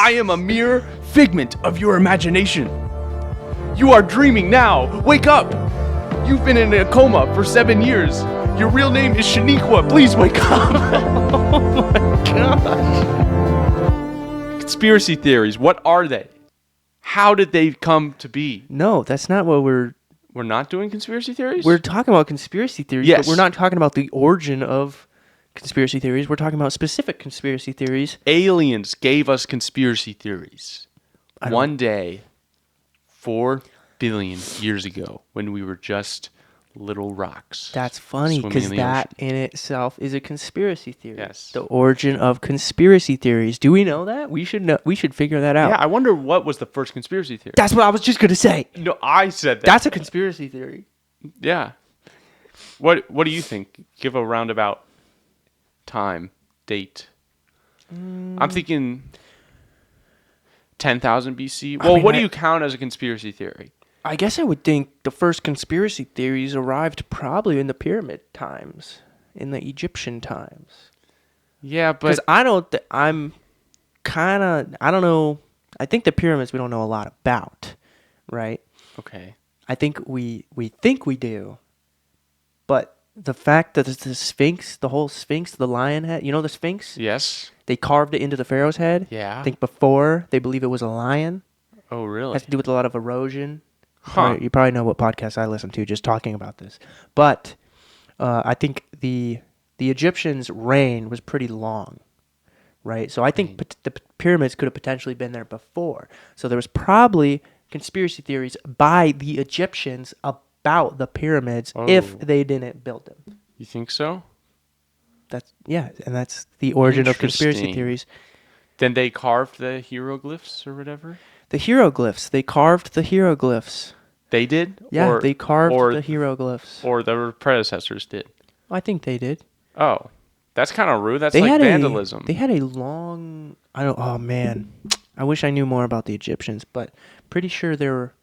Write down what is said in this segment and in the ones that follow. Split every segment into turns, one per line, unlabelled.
I am a mere figment of your imagination. You are dreaming now. Wake up. You've been in a coma for 7 years. Your real name is Shaniqua. Please wake up. Oh my gosh. Conspiracy theories. What are they? How did they come to be?
No, that's not what we're
not doing conspiracy theories?
We're talking about conspiracy theories,
yes.
But we're not talking about the origin of conspiracy theories. We're talking about specific conspiracy theories.
Aliens gave us conspiracy theories. One day, 4 billion years ago, when we were just little rocks.
That's funny, because that in itself is a conspiracy theory.
Yes.
The origin of conspiracy theories. Do we know that? We should know. We should figure that out.
Yeah, I wonder what was the first conspiracy theory.
That's what I was just going to say.
No, I said that.
That's a conspiracy theory.
Yeah. What do you think? Give a roundabout time, date. I'm thinking 10,000 BC. Well, what do you count as a conspiracy theory?
I guess I would think the first conspiracy theories arrived probably in the pyramid times, in the Egyptian times.
Yeah, but...
Because I don't know. I think the pyramids we don't know a lot about, right?
Okay.
I think we think we do. But the fact that the Sphinx, the whole Sphinx, the lion head, you know the Sphinx?
Yes.
They carved it into the pharaoh's head.
Yeah.
I think before they believe it was a lion.
Oh, really?
It has to do with a lot of erosion.
Huh.
You probably know what podcast I listen to just talking about this. But I think the Egyptians' reign was pretty long, right? So I think the pyramids could have potentially been there before. So there was probably conspiracy theories by the Egyptians about the pyramids if they didn't build them.
You think so?
And that's the origin of conspiracy theories.
Then they carved the hieroglyphs or whatever?
The hieroglyphs. They carved the hieroglyphs.
They did?
Yeah, they carved the hieroglyphs.
Or their predecessors did?
I think they did.
Oh, that's kind of rude. That's like vandalism.
They had a long... Oh, man. I wish I knew more about the Egyptians, but pretty sure their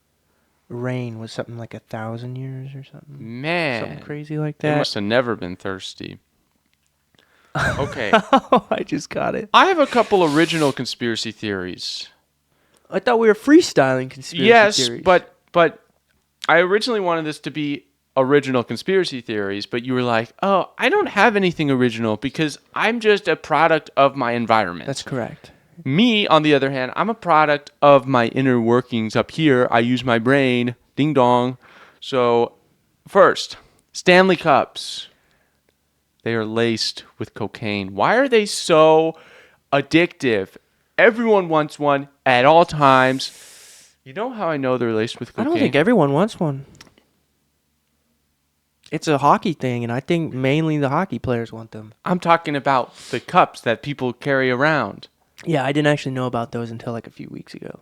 reign was something like 1,000 years or something.
Man.
Something crazy like that.
They must have never been thirsty. Okay.
Oh, I just got it.
I have a couple original conspiracy theories.
I thought we were freestyling conspiracy theories.
Yes, but I originally wanted this to be original conspiracy theories, but you were like, oh, I don't have anything original because I'm just a product of my environment.
That's correct.
Me, on the other hand, I'm a product of my inner workings up here. I use my brain. Ding dong. So, first, Stanley cups. They are laced with cocaine. Why are they so addictive? Everyone wants one at all times. You know how I know they're laced with cocaine?
I don't think everyone wants one. It's a hockey thing, and I think mainly the hockey players want them.
I'm talking about the cups that people carry around.
Yeah, I didn't actually know about those until like a few weeks ago.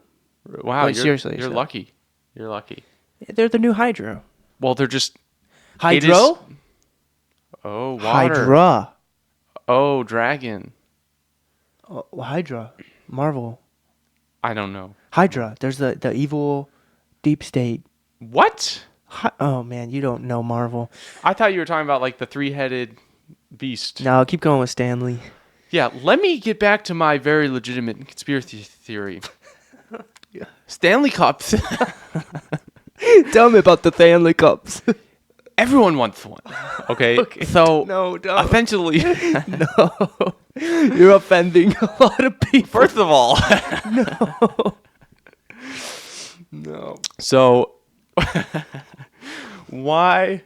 Wow,
seriously,
you're lucky. You're lucky.
They're the new Hydro.
Well, they're just...
Hydro?
Oh, water.
Hydra.
Oh, dragon.
Oh, Hydra. Marvel.
I don't know.
Hydra. There's the evil deep state.
What?
Oh, man, you don't know Marvel.
I thought you were talking about like the three-headed beast.
No, keep going with Stanley.
Yeah, let me get back to my very legitimate conspiracy theory.
Yeah.
Stanley cups.
Tell me about the Stanley cups.
Everyone wants one. Okay. So
no, don't.
Eventually,
no, you're offending a lot of people.
First of all,
no.
So, why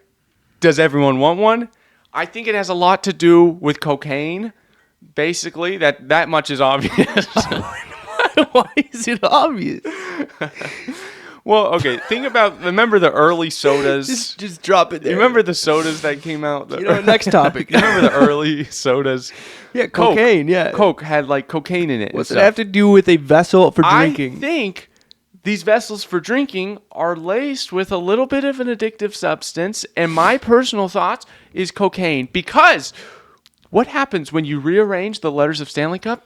does everyone want one? I think it has a lot to do with cocaine. Basically, that much is obvious.
Why is it obvious?
Well, okay. Remember the early sodas?
Just drop it there.
You remember the sodas that came out?
Next topic.
You remember the early sodas?
Yeah, cocaine. Yeah,
Coke had like cocaine in it.
What's it have to do with a vessel for drinking?
I think these vessels for drinking are laced with a little bit of an addictive substance, and my personal thoughts is cocaine. Because what happens when you rearrange the letters of Stanley Cup?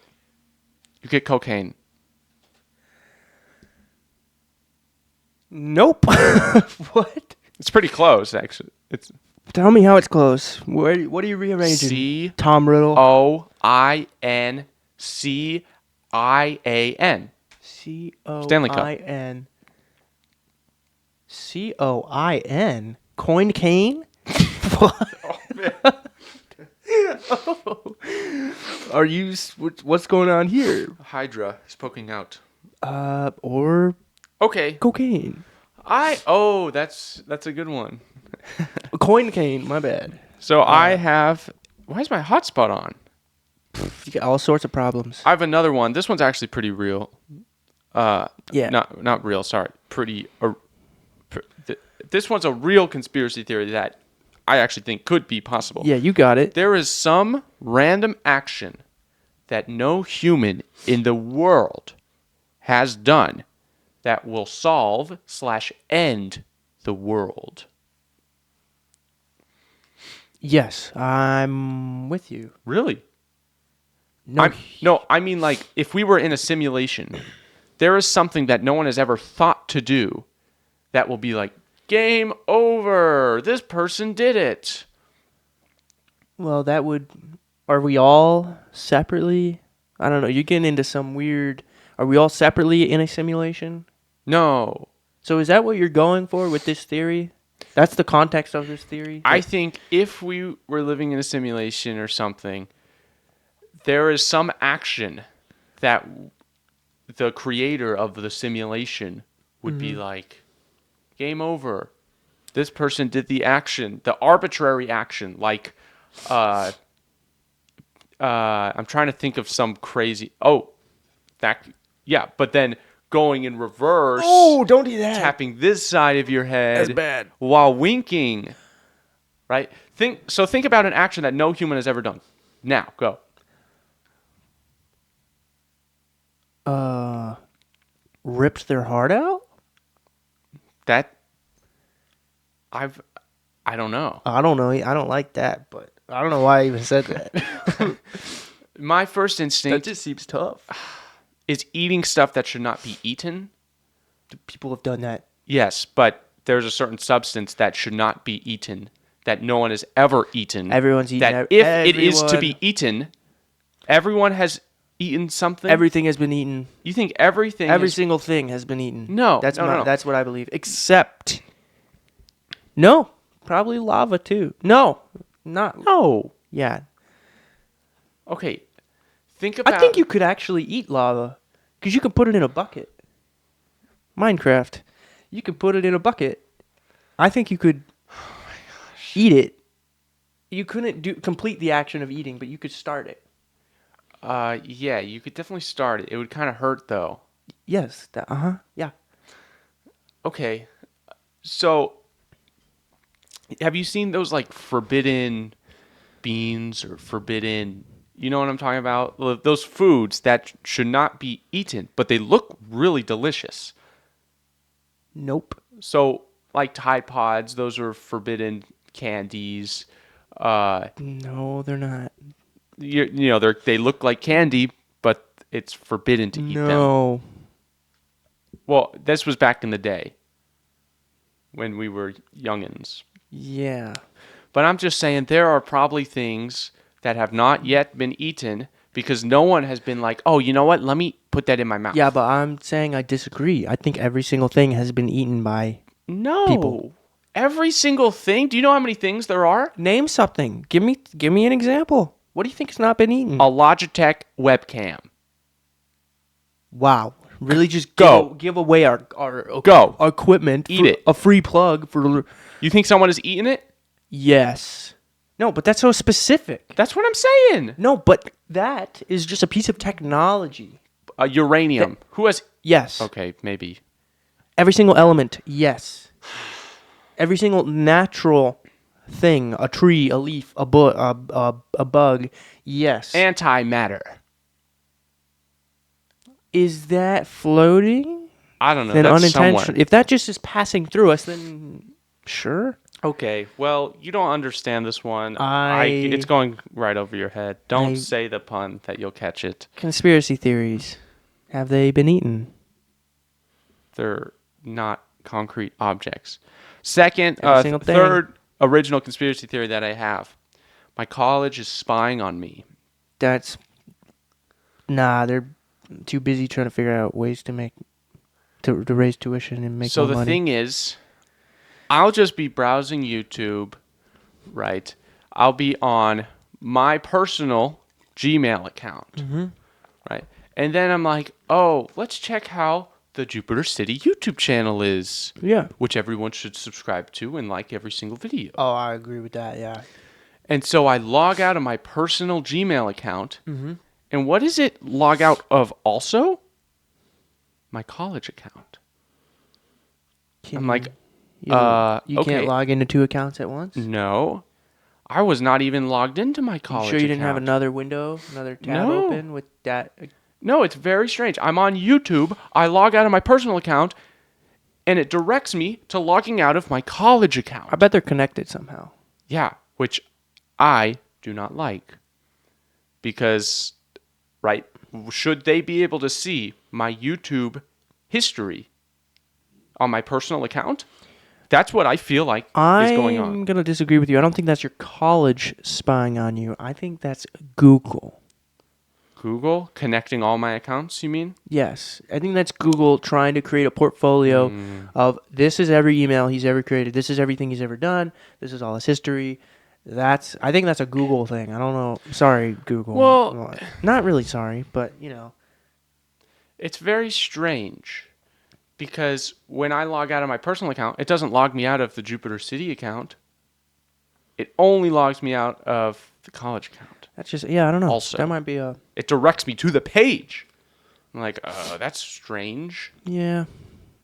You get cocaine.
Nope. What?
It's pretty close, actually.
Tell me how it's close. What are you rearranging?
C
Tom Riddle.
O-I-N-C C-O-I-A-N. Stanley Cup.
C-O-I-N. C-O-I-N? Coin cane? What?
Oh, man.
Are you... What's going on here?
Hydra is poking out.
Or
Okay.
cocaine.
That's a good one.
Coin cane, my bad.
So I have... Why is my hotspot on?
You get all sorts of problems.
I have another one. This one's actually pretty real.
Yeah.
Not real, sorry. This one's a real conspiracy theory that I actually think could be possible.
Yeah, you got it.
There is some random action that no human in the world has done that will solve/end the world.
Yes, I'm with you.
Really?
No,
I mean, like, if we were in a simulation, there is something that no one has ever thought to do that will be like, game over. This person did it.
well, that would... Are we all separately? I don't know. You're getting into some weird... Are we all separately in a simulation?
No.
So is that what you're going for with this theory? That's the context of this theory?
I think if we were living in a simulation or something, there is some action that the creator of the simulation would be like, game over. This person did the action, the arbitrary action, like, I'm trying to think of some crazy, but then going in reverse.
Oh, don't do that.
Tapping this side of your head.
That's bad.
While winking. Right? Think about an action that no human has ever done. Now, go.
Ripped their heart out?
I don't know.
I don't know. I don't like that, but I don't know why I even said that.
My first
That
instinct
just seems tough.
is eating stuff that should not be eaten.
People have done that.
Yes, but there's a certain substance that should not be eaten that no one has ever eaten.
Everyone's eaten.
That if it is to be eaten, everyone has eaten something.
Everything has been eaten.
You think everything?
Every single thing has been eaten.
No,
that's
no.
That's what I believe. Except, no, probably lava too. No, not.
No.
Yeah,
Okay. Think about.
I think you could actually eat lava, because you can put it in a bucket. Minecraft, you can put it in a bucket. I think you could eat it. You couldn't complete the action of eating, but you could start it.
Yeah, you could definitely start it. It would kind of hurt though.
Yes. Yeah.
Okay. So, have you seen those like forbidden beans or forbidden, you know what I'm talking about? Those foods that should not be eaten, but they look really delicious.
Nope.
So, like Tide Pods, those are forbidden candies.
No, they're not.
They look like candy, but it's forbidden to eat them.
No.
Well, this was back in the day when we were youngins.
Yeah.
But I'm just saying there are probably things that have not yet been eaten because no one has been like, oh, you know what? Let me put that in my mouth.
Yeah, but I'm saying I disagree. I think every single thing has been eaten by people.
Every single thing? Do you know how many things there are?
Name something. Give me an example. What do you think has not been eaten?
A Logitech webcam.
Wow. Really just give away our equipment.
Eat it.
A free plug for...
You think someone has eaten it?
Yes. No, but that's so specific.
That's what I'm saying.
No, but that is just a piece of technology.
Uranium. Who has...
Yes.
Okay, maybe.
Every single element, yes. Every single natural thing, a tree, a leaf, a bug, yes.
Antimatter.
Is that floating?
I don't know.
Then
That's
unintentional.
somewhere.
If that just is passing through us, then sure.
Okay, well, you don't understand this one.
I-
It's going right over your head. Don't say the pun that you'll catch it.
Conspiracy theories. Have they been eaten?
They're not concrete objects. Second,
Every single thing.
third original conspiracy theory that I have. My college is spying on me.
That's... Nah, they're... too busy trying to figure out ways to raise tuition and make
So
more
the
money.
thing is, I'll just be browsing YouTube, right? I'll be on my personal Gmail account, right? And then I'm like, oh, let's check how the Jupiter City YouTube channel is,
Yeah.
which everyone should subscribe to and like every single video.
Oh, I agree with that. Yeah.
And so I log out of my personal Gmail account. And what does it log out of also? My college account. I'm like,
you
okay.
can't log into 2 accounts at once.
No. I was not even logged into my college
You sure you didn't have
account.
another window, another tab
No.
open with that?
No, it's very strange. I'm on YouTube. I log out of my personal account, and it directs me to logging out of my college account.
I bet they're connected somehow.
Yeah, which I do not like. Because, right, should they be able to see my YouTube history on my personal account? That's what I feel like is going on.
I'm going to disagree with you. I don't think that's your college spying on you. I think that's Google.
Google connecting all my accounts, you mean?
Yes. I think that's Google trying to create a portfolio of this is every email he's ever created. This is everything he's ever done. This is all his history. I think that's a Google thing. I don't know. Sorry, Google.
Well,
not really sorry, but you know.
It's very strange because when I log out of my personal account, it doesn't log me out of the Jupiter City account. It only logs me out of the college account.
That's just, I don't know.
Also,
that might be a...
It directs me to the page. I'm like, that's strange.
Yeah.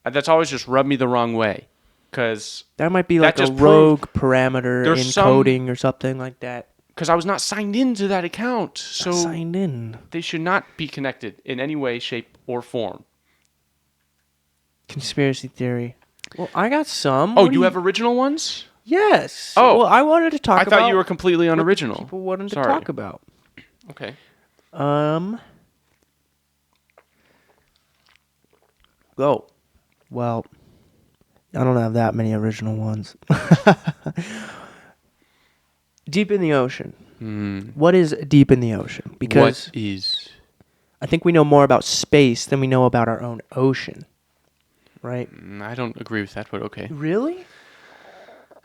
That's always just rubbed me the wrong way. Because
that might be like a rogue parameter encoding or something like that.
Because I was not signed into that account. So
not signed in.
They should not be connected in any way, shape, or form.
Conspiracy theory. Well, I got some.
Oh, you have original ones?
Yes.
Oh.
Well, I wanted to talk about...
I thought you were completely unoriginal.
People wanted to talk about.
Okay.
Oh. Well, I don't have that many original ones. Deep in the ocean. What is deep in the ocean? Because
what is?
I think we know more about space than we know about our own ocean. Right?
I don't agree with that, but okay.
Really?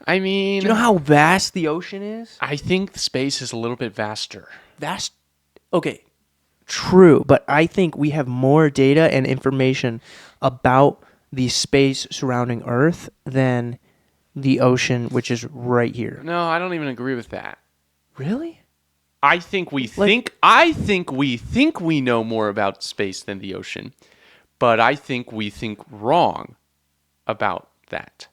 I mean...
Do you know how vast the ocean is?
I think space is a little bit vaster.
Vast? Okay. True, but I think we have more data and information about the space surrounding Earth than the ocean, which is right here.
No, I don't even agree with that.
Really?
I think we think we know more about space than the ocean, but I think we think wrong about that.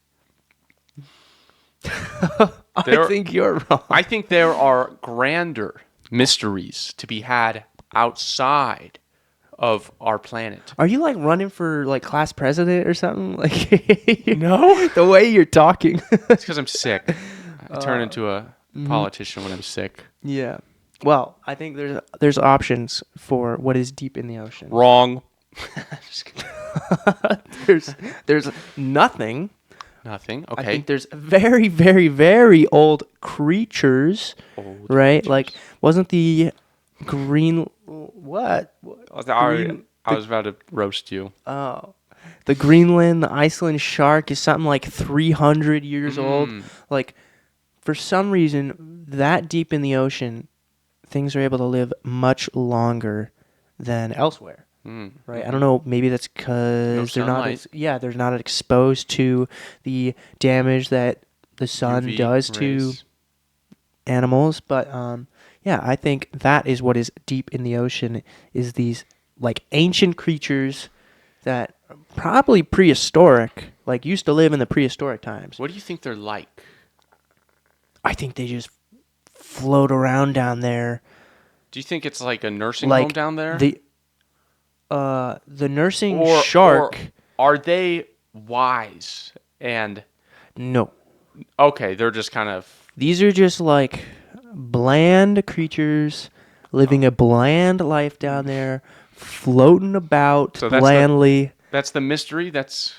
I think you're wrong.
I think there are grander mysteries to be had outside of our planet.
Are you like running for like class president or something? Like
No,
the way you're talking.
it's because I'm sick. I turn into a politician when I'm sick.
Yeah. Well, I think there's options for what is deep in the ocean.
Wrong.
There's nothing.
Nothing. Okay.
I think there's very, very, very old creatures, right?
Creatures.
Like, wasn't the green... What?
I was about to roast you.
Oh. The Greenland, the Iceland shark is something like 300 years old. Like, for some reason, that deep in the ocean, things are able to live much longer than elsewhere. Right, I don't know. Maybe that's because they're not exposed to the damage that the sun
UV
does
rays.
to animals. But I think that is what is deep in the ocean. Is these like ancient creatures that are probably prehistoric, like used to live in the prehistoric times.
What do you think they're like?
I think they just float around down there.
Do you think it's like a nursing home down there?
The nursing shark.
Or are they wise and...
No.
Okay, they're just kind of...
These are just like bland creatures living a bland life down there, floating about blandly.
That's the mystery? That's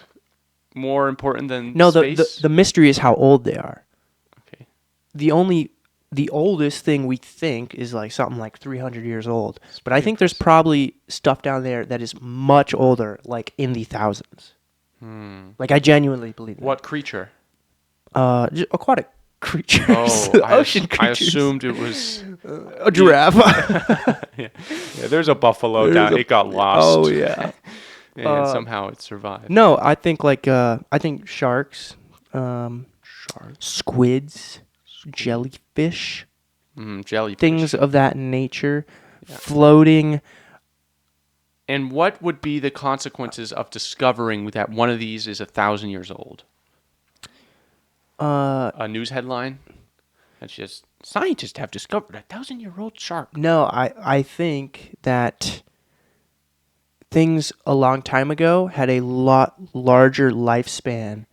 more important than
No,
space?
the mystery is how old they are.
Okay.
The only the oldest thing we think is like something like 300 years old. But I
pretty
think there's
impressive.
probably stuff down there that is much older, like in the thousands. Like I genuinely believe that.
What creature?
Aquatic creatures,
Oh,
ocean
I
creatures.
assumed it was.
A giraffe.
Yeah, there's a buffalo
There's
down.
a-
It got lost.
Oh yeah.
And somehow it survived.
No, I think I think sharks,
Shark.
squids, jellyfish,
Jellyfish.
things of that nature, floating.
And what would be the consequences of discovering that one of these is 1,000 years old? A news headline? That's just scientists have discovered 1,000-year-old shark.
No, I think that things a long time ago had a lot larger lifespan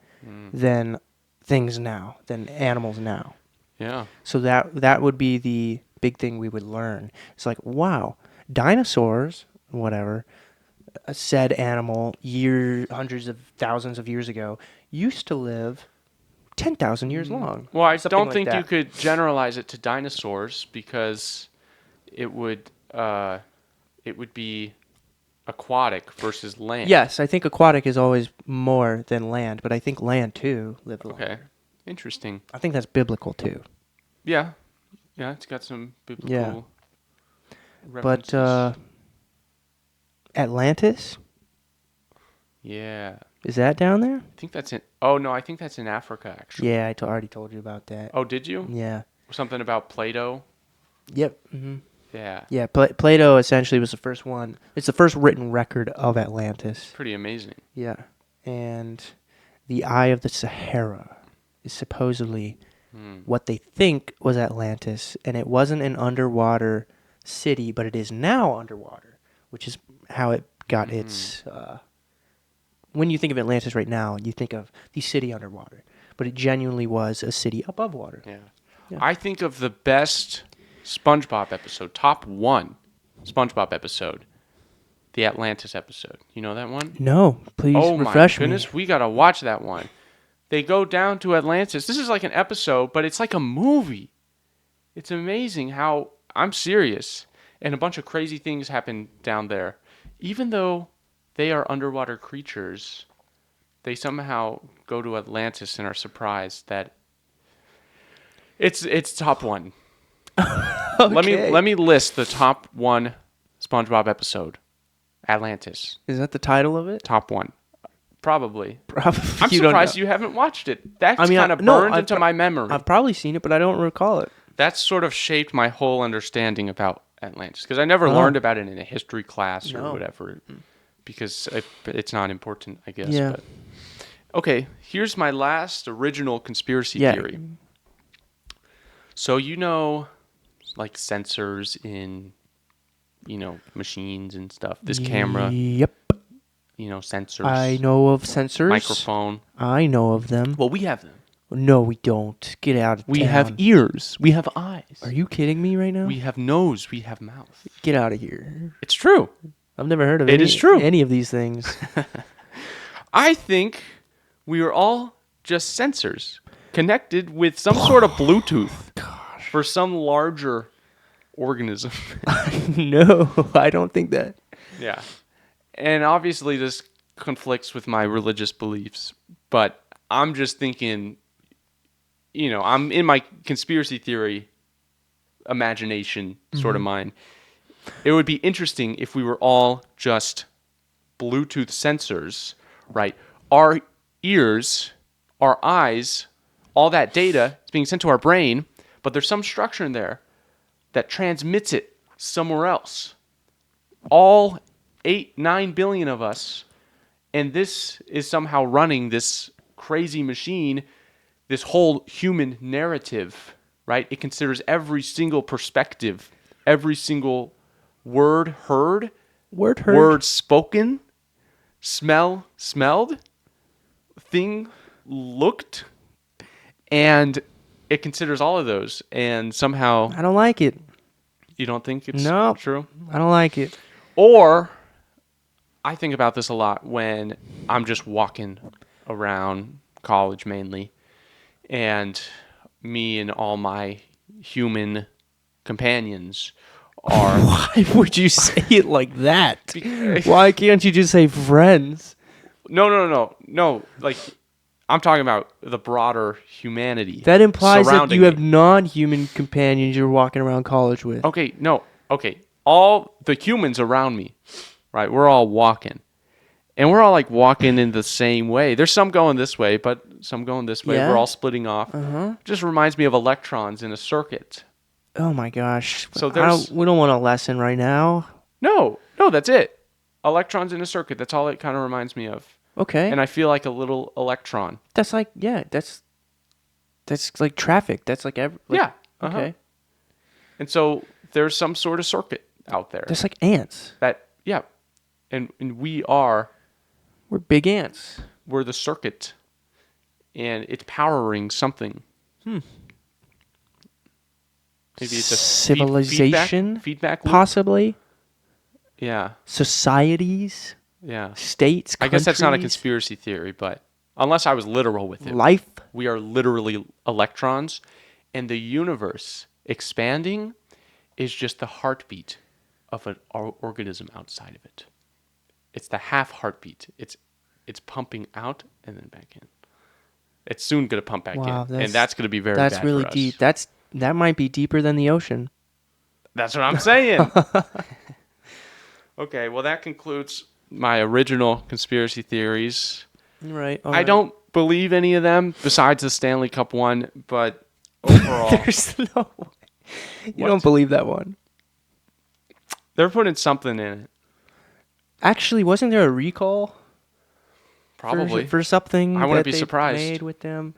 than things now, than animals now.
Yeah.
So that would be the big thing we would learn. It's like, wow, dinosaurs, whatever, a said animal hundreds of thousands of years ago used to live 10,000 years long.
Well, I
Something
don't
like
think you
that.
could generalize it to dinosaurs because it would be aquatic versus land.
Yes, I think aquatic is always more than land, but I think land too lived longer.
Okay. Interesting.
I think that's biblical too.
Yeah. Yeah, it's got some biblical
Yeah.
references.
But Atlantis,
yeah.
is that down there?
I think that's in. Oh no, I think that's in Africa actually.
Yeah, already told you about that.
Oh, did you?
Yeah.
Something about Plato.
Yep. Hmm.
Yeah.
Yeah, Plato essentially was the first one. It's the first written record of Atlantis.
Pretty amazing.
Yeah. And the Eye of the Sahara is supposedly what they think was Atlantis. And it wasn't an underwater city, but it is now underwater, which is how it got its... when you think of Atlantis right now, you think of the city underwater. But it genuinely was a city above water.
Yeah.
Yeah.
I think of the best SpongeBob episode, top one SpongeBob episode, the Atlantis episode. You know that one?
No, please
Oh my
refresh me.
goodness, we gotta watch that one. They go down to Atlantis. This is like an episode, but it's like a movie. It's amazing how, I'm serious, and a bunch of crazy things happen down there. Even though they are underwater creatures, they somehow go to Atlantis and are surprised that it's top one.
Okay.
Let me list the top one SpongeBob episode. Atlantis,
Is that the title of it?
top one, probably.
Probably.
I'm
You don't
surprised
know.
you haven't watched it. That's
I mean,
kind of
no,
burned
I've
into
pro-
my memory.
I've probably seen it, but I don't recall it.
That's sort of shaped my whole understanding about Atlantis because I never
Oh.
learned about it in a history class or
No.
whatever because it's not important, I guess.
Yeah.
But. Okay, here's my last original conspiracy
Yeah.
theory. So like sensors in, machines and stuff. This camera,
Yep.
sensors.
I know of sensors.
Microphone.
I know of them.
Well, we have them.
No, we don't. Get out of
We
town.
have ears. We have eyes.
Are you kidding me right now?
We have nose. We have mouth.
Get out of here.
It's true.
I've never heard of
It is true.
any of these things.
I think we are all just sensors connected with some sort of Bluetooth for some larger organism.
No, I don't think that.
Yeah. And obviously this conflicts with my religious beliefs, but I'm just thinking, I'm in my conspiracy theory imagination sort of mind. It would be interesting if we were all just Bluetooth sensors, right? Our ears, our eyes, all that data is being sent to our brain, but there's some structure in there that transmits it somewhere else. All 8-9 billion of us, and this is somehow running this crazy machine, this whole human narrative, right? It considers every single perspective, every single word heard, word spoken, smelled, thing looked, and it considers all of those, and somehow
I don't like it.
you don't think it's
No.
true?
I don't like it.
Or I think about this a lot when I'm just walking around college mainly, and me and all my human companions are.
Why would you say it like that? Why can't you just say friends?
No. Like, I'm talking about the broader humanity.
That implies that
surrounding
you have
me.
non-human companions you're walking around college with.
Okay, no. Okay. All the humans around me, right? We're all walking. And we're all like walking in the same way. There's some going this way, but some going this way.
Yeah?
We're all splitting off. Just reminds me of electrons in a circuit.
Oh my gosh.
So there's
we don't want a lesson right now.
no, that's it. Electrons in a circuit. That's all it kind of reminds me of.
Okay.
And I feel like a little electron.
That's like, yeah, that's like traffic. That's like
Yeah.
Okay.
And so there's some sort of circuit out there.
That's like ants.
That yeah. And we're
big ants.
the circuit. And it's powering something. Maybe it's a
civilization,
feedback loop.
possibly.
Yeah.
Societies,
Yeah.
states,
I guess that's not a
countries,
conspiracy theory, but unless I was literal with it.
life.
We are literally electrons, and the universe expanding is just the heartbeat of an organism outside of it. It's the half heartbeat. It's pumping out and then back in. It's soon going to pump back in, and that's going to be very bad
That's really
for us.
deep. That might be deeper than the ocean.
That's what I'm saying. Okay, well, that concludes my original conspiracy theories.
Right.
I don't believe any of them besides the Stanley Cup one, but overall,
There's no way. You don't believe that one.
they're putting something in it.
Actually, wasn't there a recall?
Probably.
For something
I wouldn't
that
be
they
surprised.
made with them.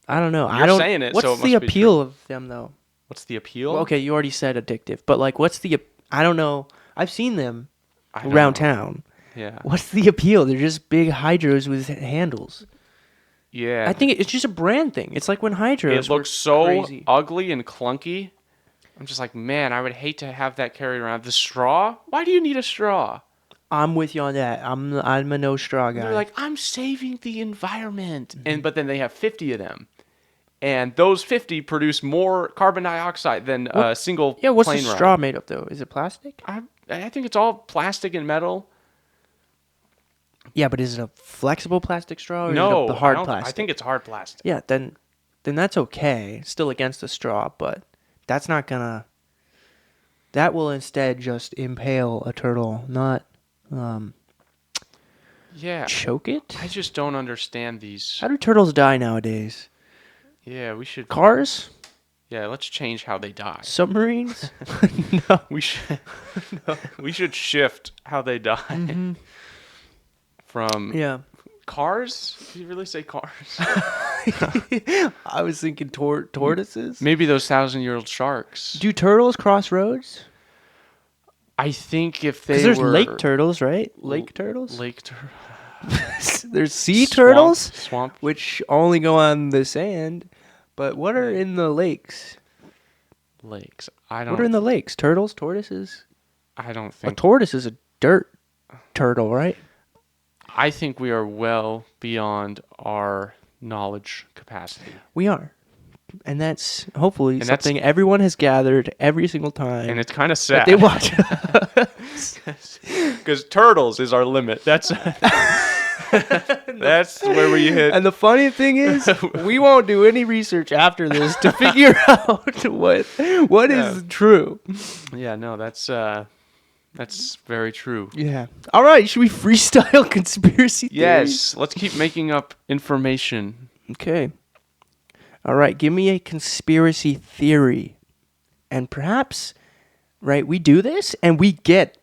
I don't know.
You're saying it,
What's
so it
the
must be
appeal
true.
of them though?
What's the appeal?
Well, okay, you already said addictive, but like, what's the? I don't know. I've seen them
I don't
around
know.
town.
Yeah.
What's the appeal? They're just big hydros with handles.
Yeah.
I think it's just a brand thing. It's like when hydros.
it looks so
crazy.
ugly and clunky. I'm just like, man, I would hate to have that carried around. The straw? Why do you need a straw?
I'm with you on that. I'm a no straw guy.
They're like, I'm saving the environment. But then they have 50 of them. And those 50 produce more carbon dioxide than a single
yeah, what's the
plane ride.
straw made of though? Is it plastic?
I think it's all plastic and metal.
Yeah, but is it a flexible plastic straw or
No,
is it the hard
I
plastic?
think it's hard plastic.
Yeah, then that's okay. Still against the straw, but that's not gonna. That will instead just impale a turtle, not
Yeah.
choke it.
I just don't understand these.
How do turtles die nowadays?
Yeah, we should.
Cars?
Yeah, let's change how they die.
Submarines? No.
We should. We should shift how they die. From
Yeah.
cars? Did you really say cars?
I was thinking tortoises.
Maybe those 1,000-year-old sharks.
Do turtles cross roads?
I think if they
Because there's
were
lake turtles, right? Lake turtles?
lake tur-
There's sea
swamp-
turtles,
swamp.
which only go on the sand. But what are in the lakes?
Lakes.
What are in the lakes? Turtles? Tortoises?
I don't
A
think.
tortoise is a dirt turtle, right?
I think we are well beyond our knowledge capacity.
We are. And that's hopefully
And that's-
something everyone has gathered every single time
And it's kind of
that
sad.
they watch.
Because turtles is our limit. That's that's where we hit.
And the funny thing is, we won't do any research after this to figure out what is true.
Yeah, no, that's very true.
Yeah. All right. Should we freestyle conspiracy theories?
Yes, let's keep making up information.
Okay. All right. Give me a conspiracy theory. And perhaps, right, we do this and we get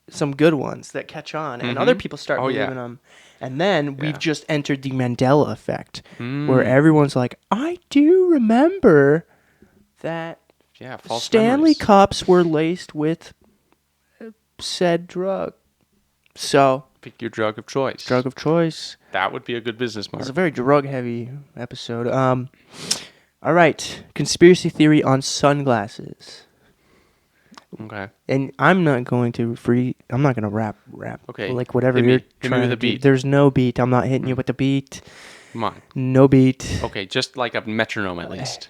some good ones that catch on and other people start believing them. And then we've just entered the Mandela effect where everyone's like, I do remember that
False
Stanley
memories.
cups were laced with said drug. So,
Pick your drug of choice.
drug of choice.
That would be a good business
It was
mark.
a very drug-heavy episode. All right, conspiracy theory on sunglasses.
Okay.
And I'm not going to I'm not going to rap.
Okay,
Like whatever
hit me-
you're
hit me
trying
with
to
a
do.
beat.
There's no beat. I'm not hitting you with the beat.
Come on.
No beat.
Okay, just like a metronome at least.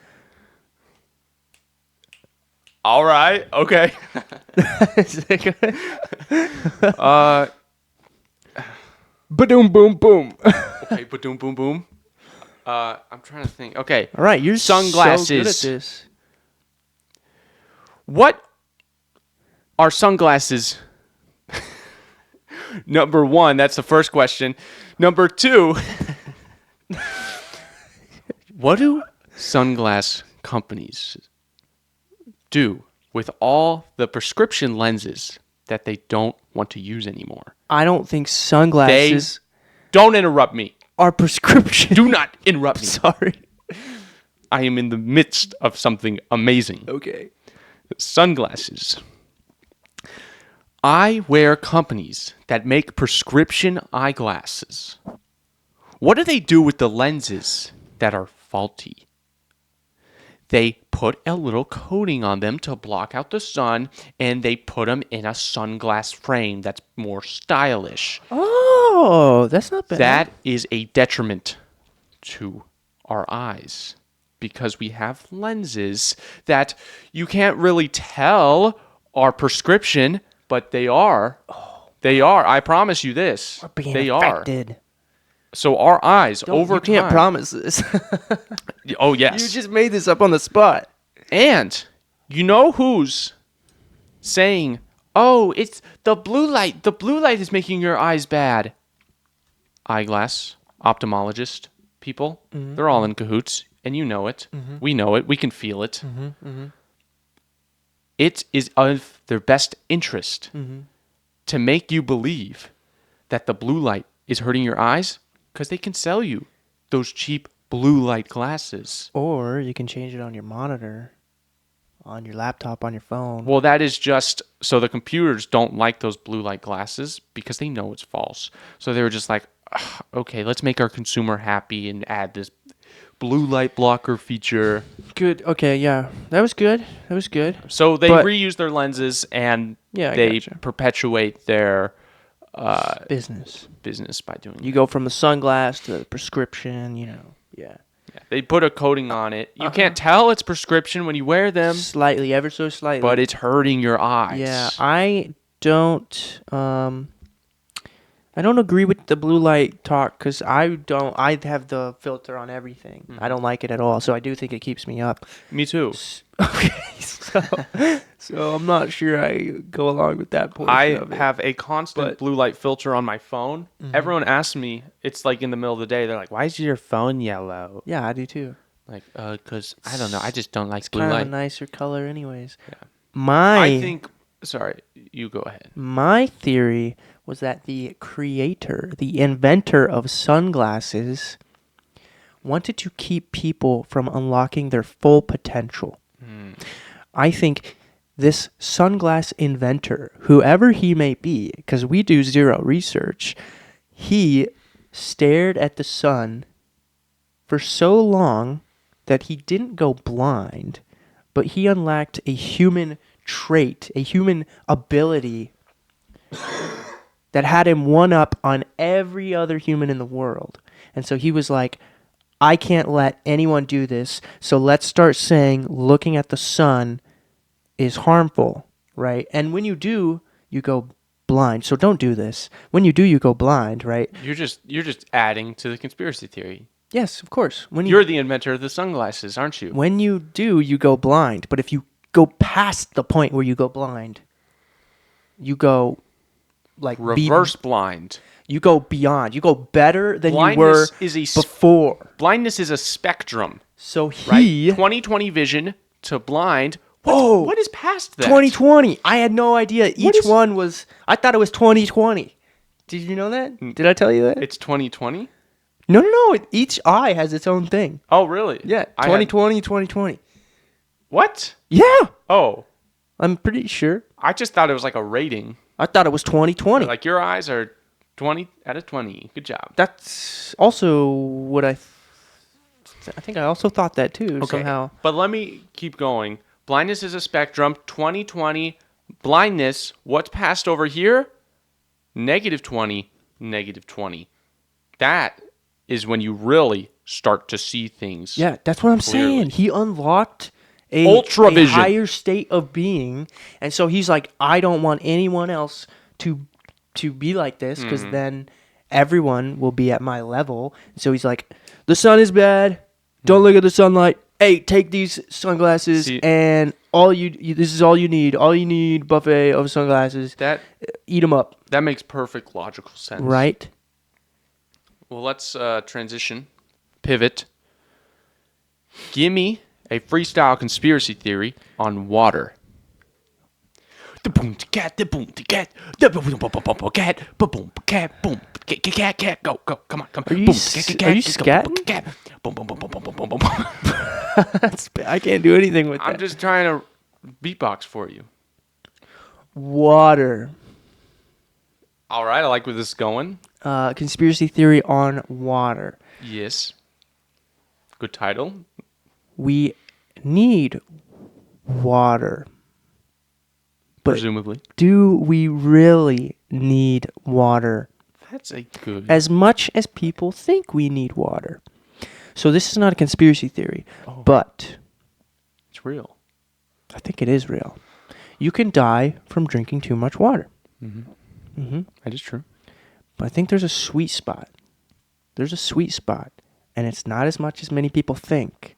All right. Okay.
Ba-doom, boom, boom.
Okay. Boom. Boom. Boom. I'm trying to think. Okay.
All right, you're
Sunglasses.
so good at this.
What are sunglasses? Number one, that's the first question. Number two, what do sunglass companies do with all the prescription lenses that they don't want to use anymore?
I don't think sunglasses
Don't interrupt me.
are prescription.
Do not interrupt me.
Sorry.
I am in the midst of something amazing.
Okay.
Sunglasses. Eyewear companies that make prescription eyeglasses. What do they do with the lenses that are faulty? They put a little coating on them to block out the sun, and they put them in a sunglass frame that's more stylish.
Oh, that's not bad.
That is a detriment to our eyes because we have lenses that you can't really tell are prescription, but they are. They are. I promise you this.
We're being
they
affected.
are. So our eyes over
you
time.
can't promise this.
Oh yes.
You just made this up on the spot.
And you know who's saying, "Oh, it's the blue light. The blue light is making your eyes bad." Eyeglass ophthalmologist people.
Mm-hmm.
They're all in cahoots, and you know it.
Mm-hmm.
We know it. We can feel it.
Mm-hmm.
It is of their best interest
Mm-hmm.
to make you believe that the blue light is hurting your eyes because they can sell you those cheap blue light glasses.
Or you can change it on your monitor, on your laptop, on your phone.
Well, that is just so the computers don't like those blue light glasses because they know it's false. So they were just like, "Ugh, okay, let's make our consumer happy and add this blue light blocker feature."
Good. Okay, yeah. That was good. That was good.
So they
But-
reuse their lenses and
Yeah, I
they
gotcha.
perpetuate their
Business.
business by doing
You go from the sunglass to the prescription, you know. Yeah.
Yeah, they put a coating on it. You can't tell it's prescription when you wear them,
Slightly, ever so slightly.
but it's hurting your eyes.
Yeah, I don't agree with the blue light talk because I have the filter on everything.
Mm-hmm.
I don't like it at all, so I do think it keeps me up.
Me too.
Okay, so I'm not sure I go along with that portion
I
of it.
have a constant
But-
blue light filter on my phone. Everyone asks me, it's like in the middle of the day, they're like, "Why is your phone yellow?"
Yeah, I do too.
Like, because I don't know, I just don't like blue
Kind of
light.
a nicer color, anyways.
Yeah. I think, sorry, you go ahead.
My theory was that the creator, the inventor of sunglasses, wanted to keep people from unlocking their full potential. I think this sunglass inventor, whoever he may be, because we do zero research, he stared at the sun for so long that he didn't go blind, but he unlocked a human trait, a human ability that had him one up on every other human in the world. And so he was like, I can't let anyone do this, so let's start saying looking at the sun is harmful, right? And when you do, you go blind. So don't do this. When you do, you go blind, right?
You're just adding to the conspiracy theory.
Yes, of course.
You're the inventor of the sunglasses, aren't you?
When you do, you go blind. But if you go past the point where you go blind, you go like
Reverse blind.
You go beyond. You go better than
Blindness
you were
is
before.
Blindness is a spectrum,
So
right?
he
20/20 vision to blind.
Whoa.
What is past that?
2020. I had no idea. Each
is-
one was. I thought it was 2020. Did you know that? Did I tell you that?
It's 2020?
No. Each eye has its own thing.
Oh, really?
Yeah.
I had-
2020, 2020.
What?
Yeah.
Oh,
I'm pretty sure.
I just thought it was like a rating.
I thought it was 2020.
Like your eyes are 20 out of 20. Good job.
That's also what I think I also thought that too.
Okay.
Somehow.
But let me keep going. Blindness is a spectrum. 20/20. Blindness. What's passed over here? -20. -20. That is when you really start to see things.
Yeah, that's what I'm
Clearly.
saying. He unlocked
Ultra
a
vision.
higher state of being, and so he's like, I don't want anyone else to be like this, because then everyone will be at my level. So he's like, the sun is bad. Don't look at the sunlight. Hey, take these sunglasses, and this is all you need. All you need, buffet of sunglasses. Eat them up.
That makes perfect logical sense.
Right?
Well, let's transition, pivot. Give me a freestyle conspiracy theory on water. The boom cat, the boom cat, the boom cat, boom cat, boom cat, go, come on.
Are you scatting?
Boom, boom, boom, boom, boom, boom, boom.
I can't do anything with that.
I'm just trying to beatbox for you.
Water.
All right, I like where this is going.
Conspiracy theory on water.
Yes. Good title.
We need water. But
Presumably.
do we really need water?
That's a good...
As much as people think we need water. So this is not a conspiracy theory, but...
It's real.
I think it is real. You can die from drinking too much water.
That is true.
But I think there's a sweet spot. There's a sweet spot. And it's not as much as many people think.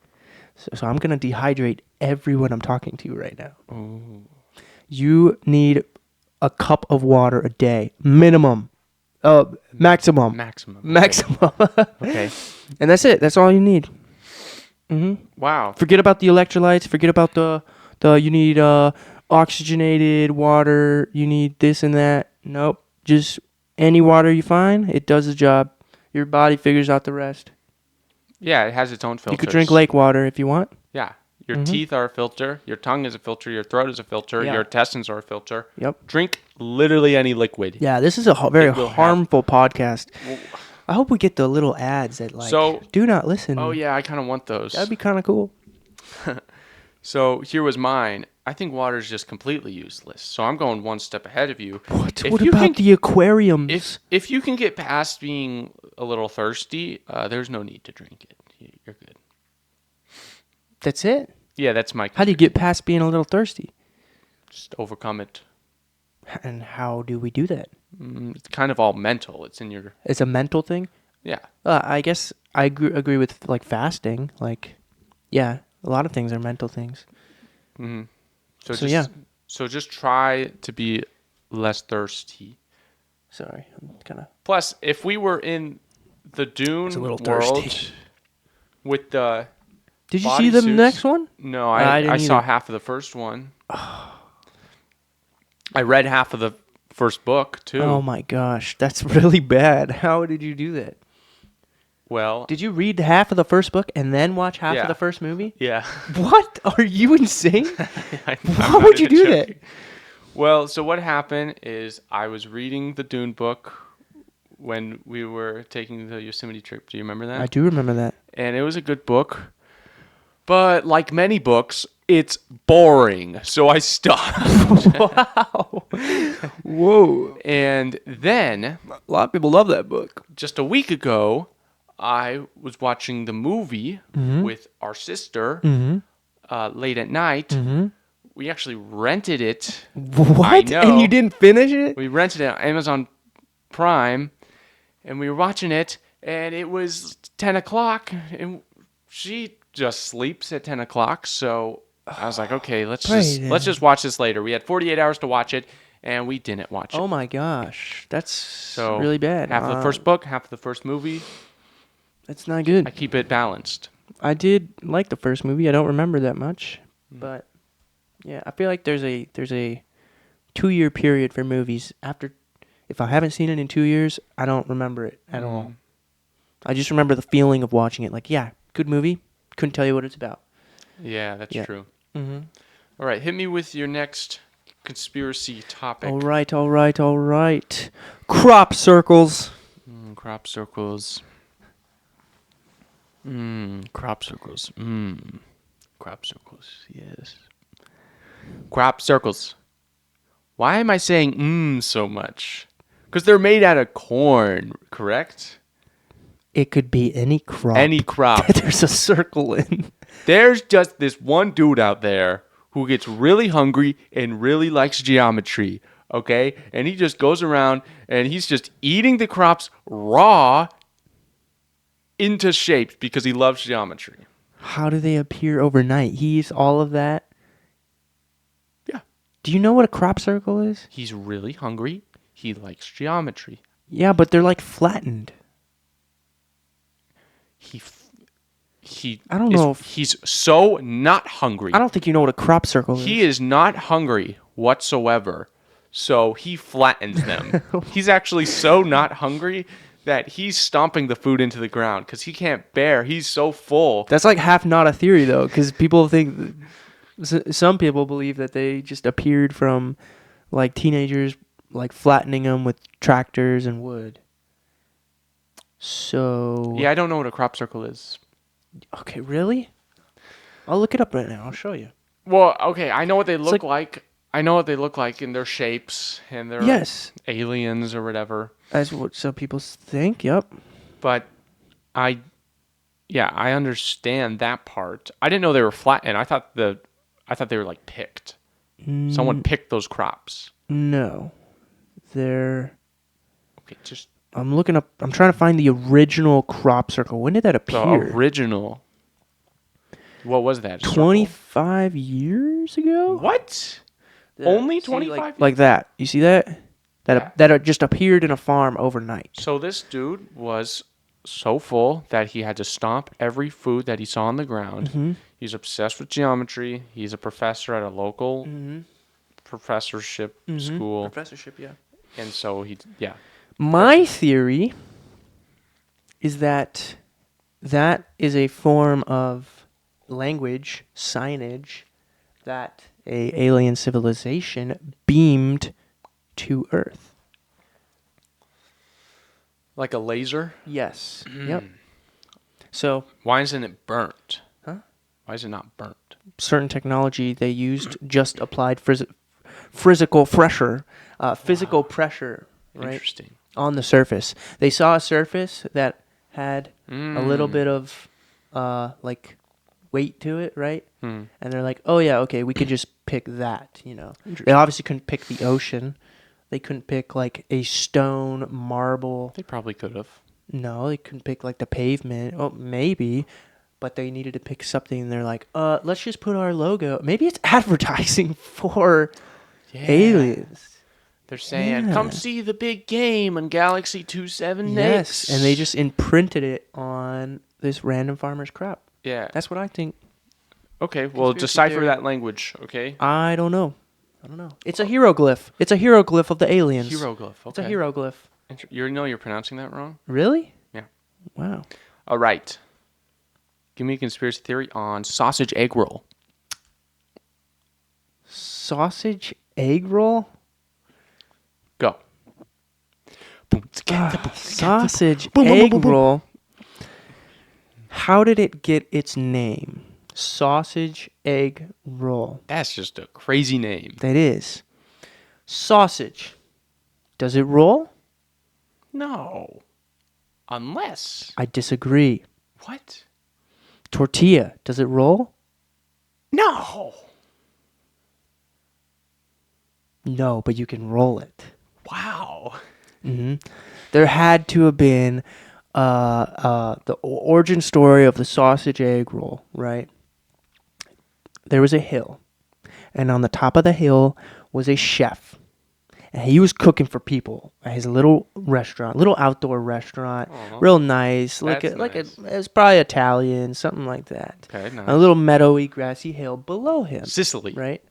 So I'm going to dehydrate everyone I'm talking to right now.
Oh.
You need a cup of water a day. Minimum. Maximum. Maximum.
Okay.
And that's it. That's all you need.
Wow.
Forget about the electrolytes. Forget about the you need oxygenated water. You need this and that. Nope. Just any water you find, it does the job. Your body figures out the rest.
Yeah, it has its own filters.
You could drink lake water if you want.
Yeah. Your teeth are a filter. Your tongue is a filter. Your throat is a filter.
Yeah.
Your intestines are a filter.
Yep.
Drink literally any liquid.
Yeah, this is a very harmful podcast. I hope we get the little ads that do not listen.
Oh, yeah, I kind of want those.
That'd be kind of cool.
So here was mine. I think water is just completely useless. So I'm going one step ahead of you.
What about the aquariums?
If you can get past being a little thirsty, there's no need to drink it. You're good.
That's it?
Yeah, that's my...
How do you get past being a little thirsty?
Just overcome it.
And how do we do that?
It's kind of all mental. It's in your...
It's a mental thing?
Yeah.
I guess I agree with fasting. Yeah, a lot of things are mental things.
Mm-hmm. So just try to be less thirsty.
Sorry, I'm kind of...
Plus, if we were in the Dune world
thirsty.
With the...
Did you see the next one?
No, I saw half of the first one. I read half of the first book, too.
Oh, my gosh. That's really bad. How did you do that?
Well...
Did you read half of the first book and then watch half of the first movie?
Yeah.
What? Are you insane?
Why
would you do that?
Well, so what happened is I was reading the Dune book when we were taking the Yosemite trip. Do you remember that?
I do remember that.
And it was a good book. But like many books, it's boring. So I stopped.
Wow. Whoa.
And then...
A lot of people love that book.
Just a week ago, I was watching the movie with our sister late at night. We actually rented it.
What?
I know.
And you didn't finish it?
We rented it on Amazon Prime, and we were watching it, and it was 10 o'clock, and she just sleeps at 10 o'clock, so I was like, okay, let's just watch this later. We had 48 hours to watch it, and we didn't watch it.
Oh my gosh. That's really bad.
Half of the first book, half of the first movie.
That's not good.
I keep it balanced.
I did like the first movie. I don't remember that much, but yeah, I feel like there's a 2-year period for movies. If I haven't seen it in 2 years, I don't remember it at all. I just remember the feeling of watching it. Yeah, good movie. Couldn't tell you what it's about.
Yeah, that's true. All right, hit me with your next conspiracy topic.
All right. Crop circles.
Crop circles. Crop circles. Crop circles, yes. Crop circles. Why am I saying so much? Because they're made out of corn, correct?
It could be any crop.
Any crop.
There's a circle in.
There's just this one dude out there who gets really hungry and really likes geometry, okay? And he just goes around and he's just eating the crops raw into shapes because he loves geometry.
How do they appear overnight? He eats all of that?
Yeah.
Do you know what a crop circle is?
He's really hungry. He likes geometry.
Yeah, but they're like flattened.
I don't know if he's so not hungry.
I don't think you know what a crop circle is.
He is not hungry whatsoever. So he flattens them. He's actually so not hungry that he's stomping the food into the ground because he can't bear. He's so full.
That's like half not a theory, though, because people think... Some people believe that they just appeared from, like, teenagers, like, flattening them with tractors and wood. So...
Yeah, I don't know what a crop circle is.
Okay, really? I'll look it up right now. I'll show you.
Well, okay, I know what they look like. I know what they look like in their shapes and their aliens or whatever.
That's what some people think, yep.
But I understand that part. I didn't know they were flattened. I thought they were like picked. Someone picked those crops.
No. They're...
Okay, just...
I'm looking up... I'm trying to find the original crop circle. When did that appear?
The original. What was that?
25 years ago?
What?
Yeah.
Only
See,
25?
Like that. You see that? That just appeared in a farm overnight.
So this dude was so full that he had to stomp every food that he saw on the ground.
Mm-hmm.
He's obsessed with geometry. He's a professor at a local professorship school.
Professorship, yeah.
And so
My theory is that is a form of language, signage, that a alien civilization beamed to Earth.
Like a laser?
Yes. Yep. So
why isn't it burnt?
Huh?
Why is it not burnt?
Certain technology they used just applied physical pressure, right?
Interesting.
On the surface. They saw a surface that had a little bit of like weight to it, right? And they're like, oh yeah, okay, we could just pick that, you know. They obviously couldn't pick the ocean. They couldn't pick like a stone, marble.
They probably could have.
No, they couldn't pick like the pavement. Oh, maybe. But they needed to pick something and they're like, let's just put our logo. Maybe it's advertising for aliens.
They're saying, come see the big game on Galaxy 278.
Yes, and they just imprinted it on this random farmer's crop.
Yeah.
That's what I think.
Okay, well, decipher that language, okay?
I don't know. It's a hieroglyph. It's a hieroglyph of the aliens.
Hieroglyph, okay.
It's a hieroglyph.
You're pronouncing that wrong?
Really?
Yeah.
Wow.
All right. Give me a conspiracy theory on sausage egg roll.
Sausage egg roll?
Go.
Sausage egg roll. How did it get its name? Sausage egg roll.
That's just a crazy name.
That is. Sausage. Does it roll?
No. Unless.
I disagree.
What?
Tortilla. Does it roll?
No.
No, but you can roll it.
Wow.
Mm-hmm. There had to have been the origin story of the sausage egg roll, right? There was a hill, and on the top of the hill was a chef, and he was cooking for people at his little restaurant, little outdoor restaurant, real nice, it's probably Italian, something like that.
Okay, nice.
A little meadowy, grassy hill below him.
Sicily,
right?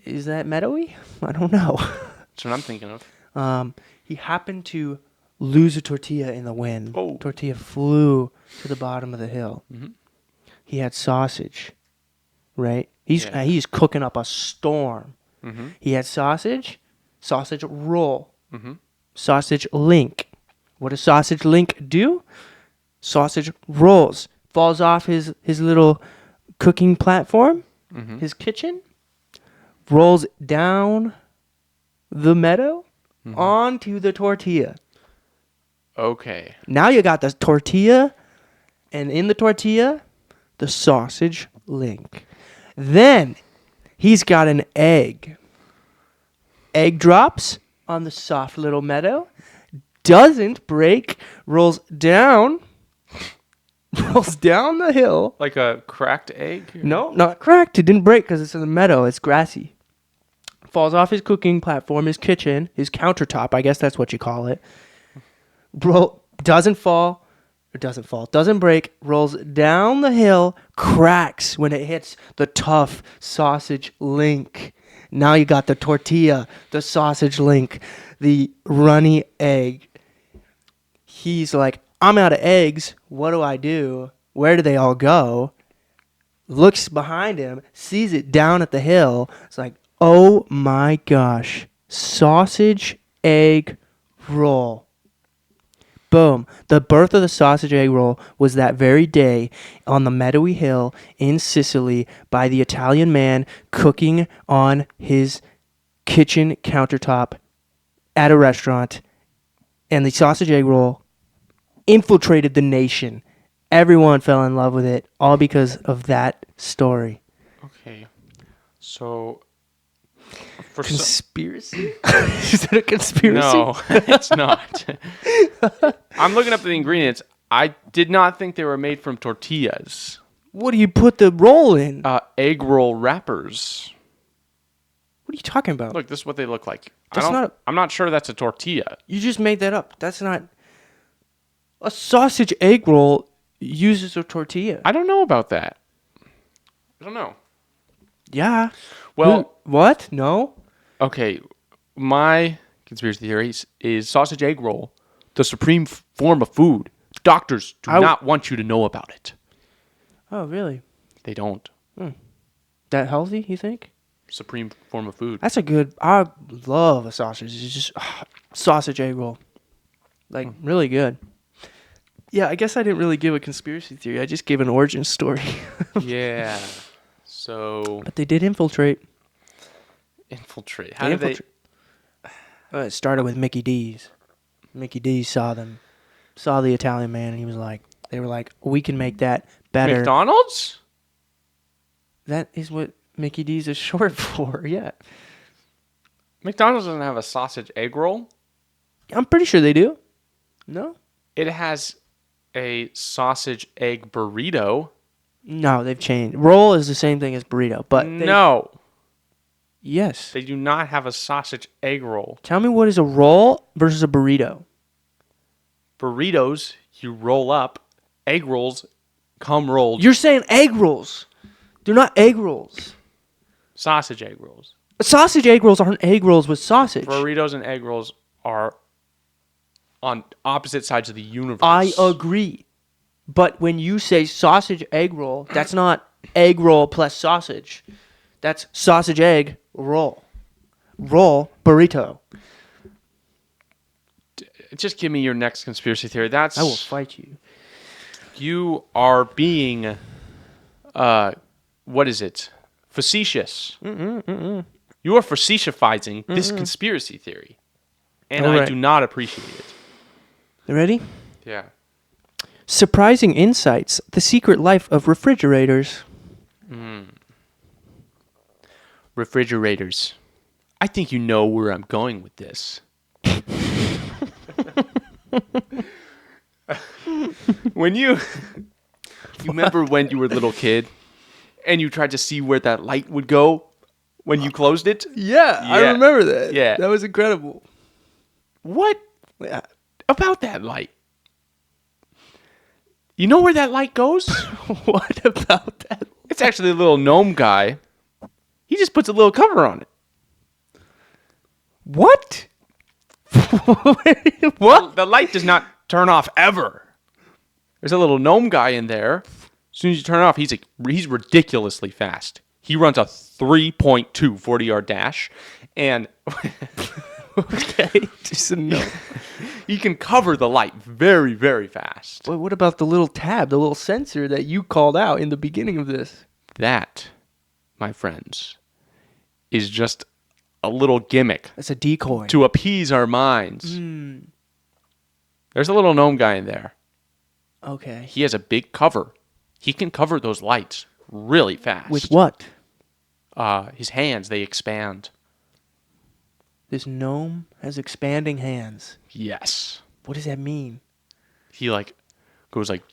Is that meadowy? I don't know.
That's what I'm thinking of.
He happened to lose a tortilla in the wind.
Oh.
Tortilla flew to the bottom of the hill.
Mm-hmm.
He had sausage, right? He's cooking up a storm.
Mm-hmm.
He had sausage roll,
mm-hmm.
sausage link. What does sausage link do? Sausage rolls, falls off his little cooking platform, his kitchen, rolls down the meadow onto the tortilla.
Okay.
Now you got the tortilla, and in the tortilla, the sausage link. Then he's got an egg. Egg drops on the soft little meadow, doesn't break, rolls down the hill.
Like a cracked egg?
No, not cracked. It didn't break because it's in the meadow. It's grassy. Falls off his cooking platform, his kitchen, his countertop. I guess that's what you call it. Doesn't break, rolls down the hill, cracks when it hits the tough sausage link. Now you got the tortilla, the sausage link, the runny egg. He's like, I'm out of eggs. What do I do? Where do they all go? Looks behind him, sees it down at the hill. It's like, oh my gosh. Sausage egg roll. Boom. The birth of the sausage egg roll was that very day on the meadowy hill in Sicily by the Italian man cooking on his kitchen countertop at a restaurant. And the sausage egg roll infiltrated the nation. Everyone fell in love with it, all because of that story.
Okay. So...
Conspiracy? Is that a conspiracy?
No, it's not. I'm looking up the ingredients. I did not think they were made from tortillas.
What do you put the roll in?
Egg roll wrappers.
What are you talking about?
Look, this is what they look like. I'm not sure that's a tortilla.
You just made that up. That's not... A sausage egg roll uses a tortilla.
I don't know about that. I don't know.
Yeah.
Well...
What? No?
Okay, my conspiracy theory is sausage egg roll, the supreme form of food. Doctors do not want you to know about it.
Oh, really?
They don't.
That healthy, you think?
Supreme form of food.
That's a good... I love a sausage. It's just... sausage egg roll. Like, really good. Yeah, I guess I didn't really give a conspiracy theory. I just gave an origin story.
Yeah. So...
But they did infiltrate.
Infiltrate. How did they...
It started with Mickey D's. Mickey D's saw the Italian man, and they were like, we can make that better.
McDonald's?
That is what Mickey D's is short for, yeah.
McDonald's doesn't have a sausage egg roll.
I'm pretty sure they do. No?
It has a sausage egg burrito.
No, they've changed. Roll is the same thing as burrito, but...
No.
Yes.
They do not have a sausage egg roll.
Tell me what is a roll versus a burrito.
Burritos, you roll up. Egg rolls come rolled.
You're saying egg rolls. They're not egg rolls.
Sausage egg rolls.
Sausage egg rolls aren't egg rolls with sausage.
Burritos and egg rolls are on opposite sides of the universe.
I agree. But when you say sausage egg roll, that's not egg roll plus sausage. That's sausage egg roll. Roll burrito.
Just give me your next conspiracy theory.
I will fight you.
You are being, what is it? Facetious. You are facetious-izing this conspiracy theory. And I do not appreciate it.
You ready?
Yeah.
Surprising insights. The secret life of refrigerators.
Refrigerators. I think you know where I'm going with this. When you remember when you were a little kid and you tried to see where that light would go when you closed it?
Yeah, I remember that.
Yeah.
That was incredible.
What about that light? You know where that light goes?
What about that?
It's actually a little gnome guy. He just puts a little cover on it.
What?
What? The light does not turn off ever. There's a little gnome guy in there. As soon as you turn it off, he's ridiculously fast. He runs a 3.2 40-yard dash, and
Okay, just a note.
he can cover the light very, very fast.
But what about the little tab, the little sensor that you called out in the beginning of this?
That, my friends, is just a little gimmick
That's a decoy.
to appease our minds. There's a little gnome guy in there.
Okay.
He has a big cover. He can cover those lights really fast.
With what?
His hands, they expand.
This gnome has expanding hands.
Yes.
What does that mean?
He like goes like.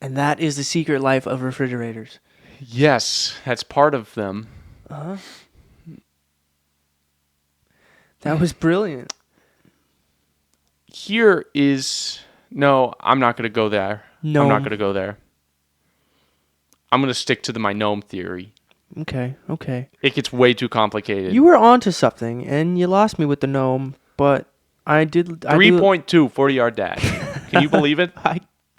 And that is the secret life of refrigerators.
Yes, that's part of them.
Uh-huh. That was brilliant.
Here is no. I'm not gonna go there.
Gnome.
I'm not gonna go there. I'm gonna stick to my gnome theory.
Okay.
It gets way too complicated.
You were onto something, and you lost me with the gnome, but I did.
3.2 40-yard dash. Can you believe it?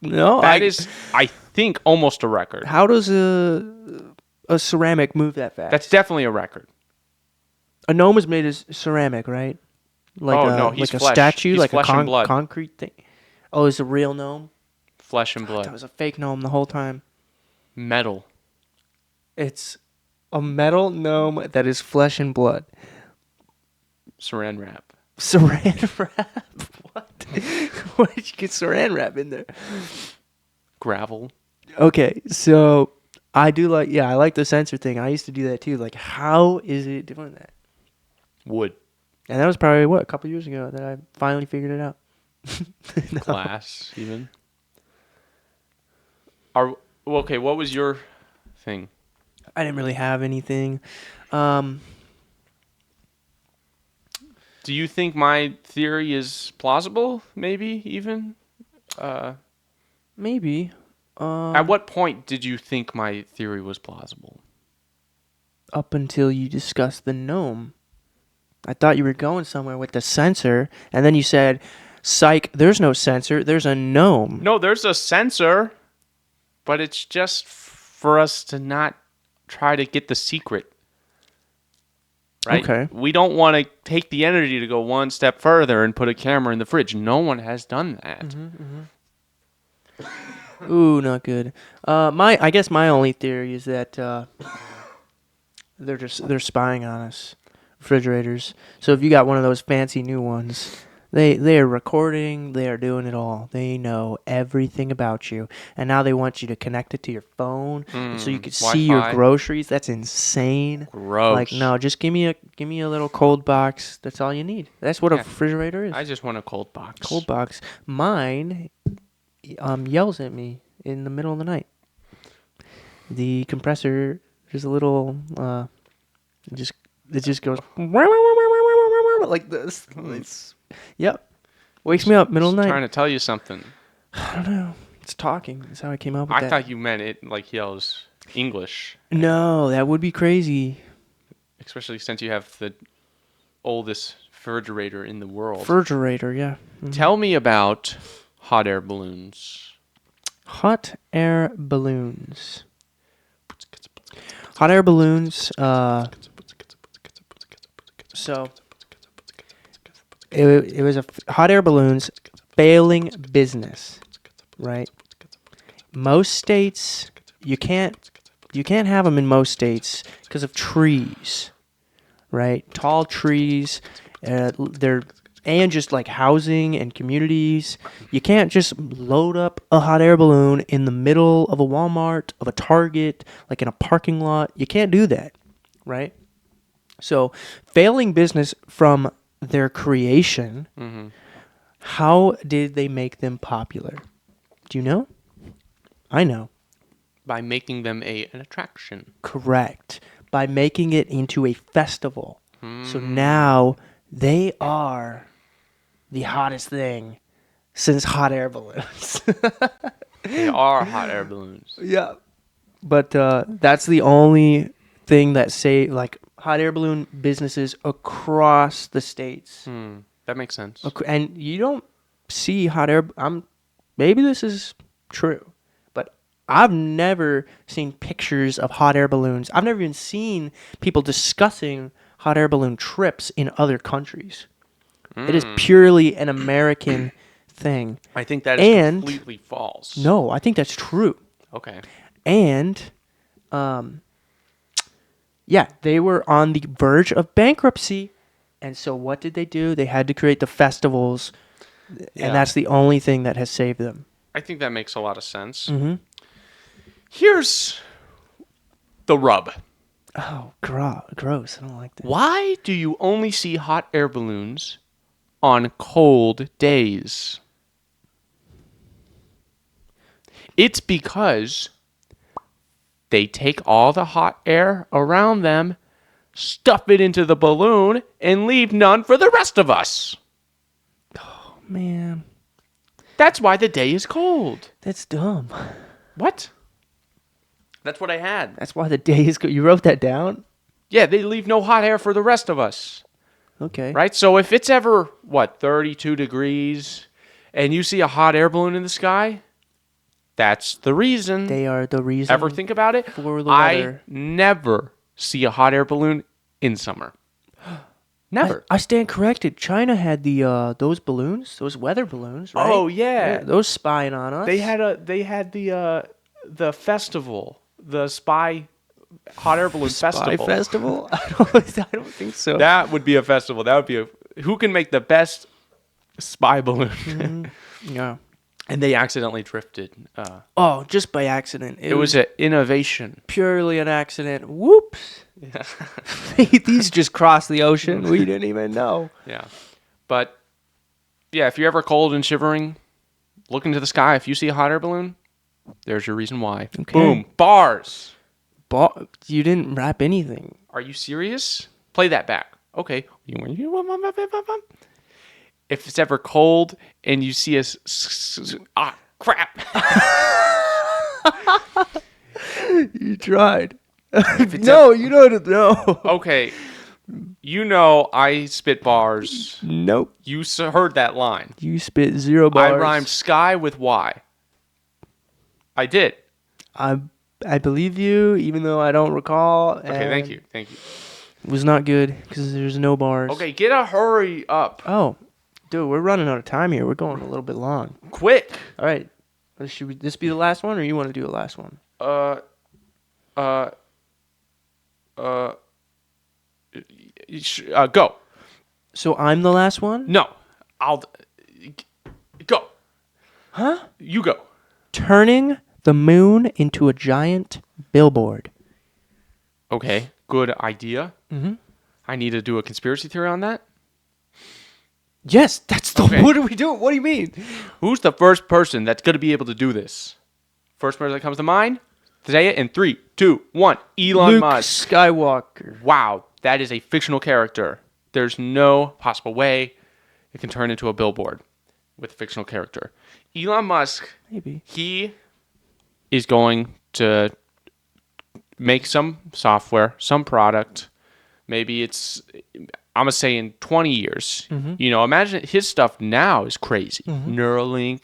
That is, I think, almost a record.
How does a ceramic move that fast?
That's definitely a record.
A gnome is made of ceramic, right? Like
he's
like
flesh.
a statue,
He's
like
flesh
a
and blood.
concrete thing. Oh, it's a real gnome?
Flesh and blood.
That was a fake gnome the whole time.
Metal.
It's a metal gnome that is flesh and blood.
Saran wrap.
Saran wrap? What? Why did you get saran wrap in there?
Gravel.
Okay, so I like the sensor thing. I used to do that too. Like, how is it doing that?
Wood.
And that was probably, a couple years ago that I finally figured it out. No.
Glass, even. Okay, what was your thing?
I didn't really have anything.
Do you think my theory is plausible? Maybe even.
Maybe.
At what point did you think my theory was plausible?
Up until you discussed the gnome. I thought you were going somewhere with the sensor, and then you said, psych, there's no sensor, there's a gnome.
No, there's a sensor, but it's just for us to not try to get the secret. Right?
Okay.
We don't want to take the energy to go one step further and put a camera in the fridge. No one has done that.
Ooh, not good. I guess my only theory is that they're spying on us, refrigerators. So if you got one of those fancy new ones, they are recording, they are doing it all. They know everything about you, and now they want you to connect it to your phone, so you can see your
Wi-Fi.
groceries. That's insane.
Gross.
Like, no, just give me a little cold box. That's all you need. That's what a refrigerator is.
I just want a cold box.
Cold box. Mine yells at me in the middle of the night. The compressor, there's a little it just goes like this. Yep. Wakes me up middle of the night.
Trying to tell you something.
I don't know. It's talking. That's how I came up with
I
that.
thought you meant it like yells English.
No, that would be crazy.
Especially since you have the oldest refrigerator in the world.
Refrigerator, yeah. Mhm.
Tell me about hot air balloons.
Hot air balloons. Hot air balloons. So it was a hot air balloons failing business, right? Most states you can't have them in most states because of trees, right? Tall trees, and just like housing and communities. You can't just load up a hot air balloon in the middle of a Walmart, of a Target, like in a parking lot. You can't do that, right? So, failing business from their creation, how did they make them popular? Do you know? I know.
By making them an attraction.
Correct. By making it into a festival. So now they are the hottest thing since hot air balloons.
They are hot air balloons.
Yeah. But that's the only thing that say like hot air balloon businesses across the states.
That makes sense.
And you don't see hot air. Maybe this is true, but I've never seen pictures of hot air balloons. I've never even seen people discussing hot air balloon trips in other countries. It is purely an American thing.
I think that is completely false.
No, I think that's true.
Okay.
And, yeah, they were on the verge of bankruptcy And so what did they do? They had to create the festivals,
Yeah.
and that's the only thing that has saved them.
I think that makes a lot of sense.
Mm-hmm.
Here's the rub.
Oh, gross. I don't like that.
Why do you only see hot air balloons on cold days? It's because they take all the hot air around them, stuff it into the balloon, and leave none for the rest of us.
Oh, man.
That's why the day is cold.
That's dumb.
What? That's what I had.
That's why the day is good. You wrote that down?
Yeah, they leave no hot air for the rest of us.
Okay.
Right? So if it's ever, 32 degrees, and you see a hot air balloon in the sky, that's the reason.
They are the reason.
Ever think about it?
For the
I
weather.
never see a hot air balloon in summer. Never.
I stand corrected. China had those balloons, those weather balloons, right?
Oh, yeah.
Those spying on us.
They had the festival, the spy hot air balloon festival.
festival? I don't think so.
That would be a festival. That would be who can make the best spy balloon.
Mm-hmm. Yeah.
And they accidentally drifted.
Oh, just by accident.
It was an innovation.
Purely an accident. Whoops.
Yeah.
These just crossed the ocean. We didn't even know.
Yeah. But, yeah, if you're ever cold and shivering, look into the sky. If you see a hot air balloon, there's your reason why.
Okay.
Boom. Bars.
You didn't rap anything.
Are you serious? Play that back. Okay. If it's ever cold and you see crap.
You tried. No, you don't know.
Okay. You know I spit bars.
Nope.
You heard that line.
You spit 0 bars.
I rhymed sky with Y. I did.
I believe you, even though I don't recall.
Okay, thank you. Thank you.
It was not good because there's no bars.
Okay, get a hurry up.
Oh, dude, we're running out of time here. We're going a little bit long.
Quick.
All right. Should this be the last one, or you want to do the last one?
Go.
So I'm the last one?
No, I'll go.
Huh?
You go.
Turning the moon into a giant billboard.
Okay, good idea.
Mm-hmm.
I need to do a conspiracy theory on that.
Yes, that's the.
Okay.
What are we doing? What do you mean?
Who's the first person that's going to be able to do this? First person that comes to mind? Say it in 3, 2, 1. Elon
Luke
Musk.
Skywalker.
Wow, that is a fictional character. There's no possible way it can turn into a billboard with a fictional character. Elon Musk,
Maybe.
he is going to make some software, some product. Maybe it's, I'm going to say in 20 years.
Mm-hmm.
You know, imagine his stuff now is crazy.
Mm-hmm.
Neuralink,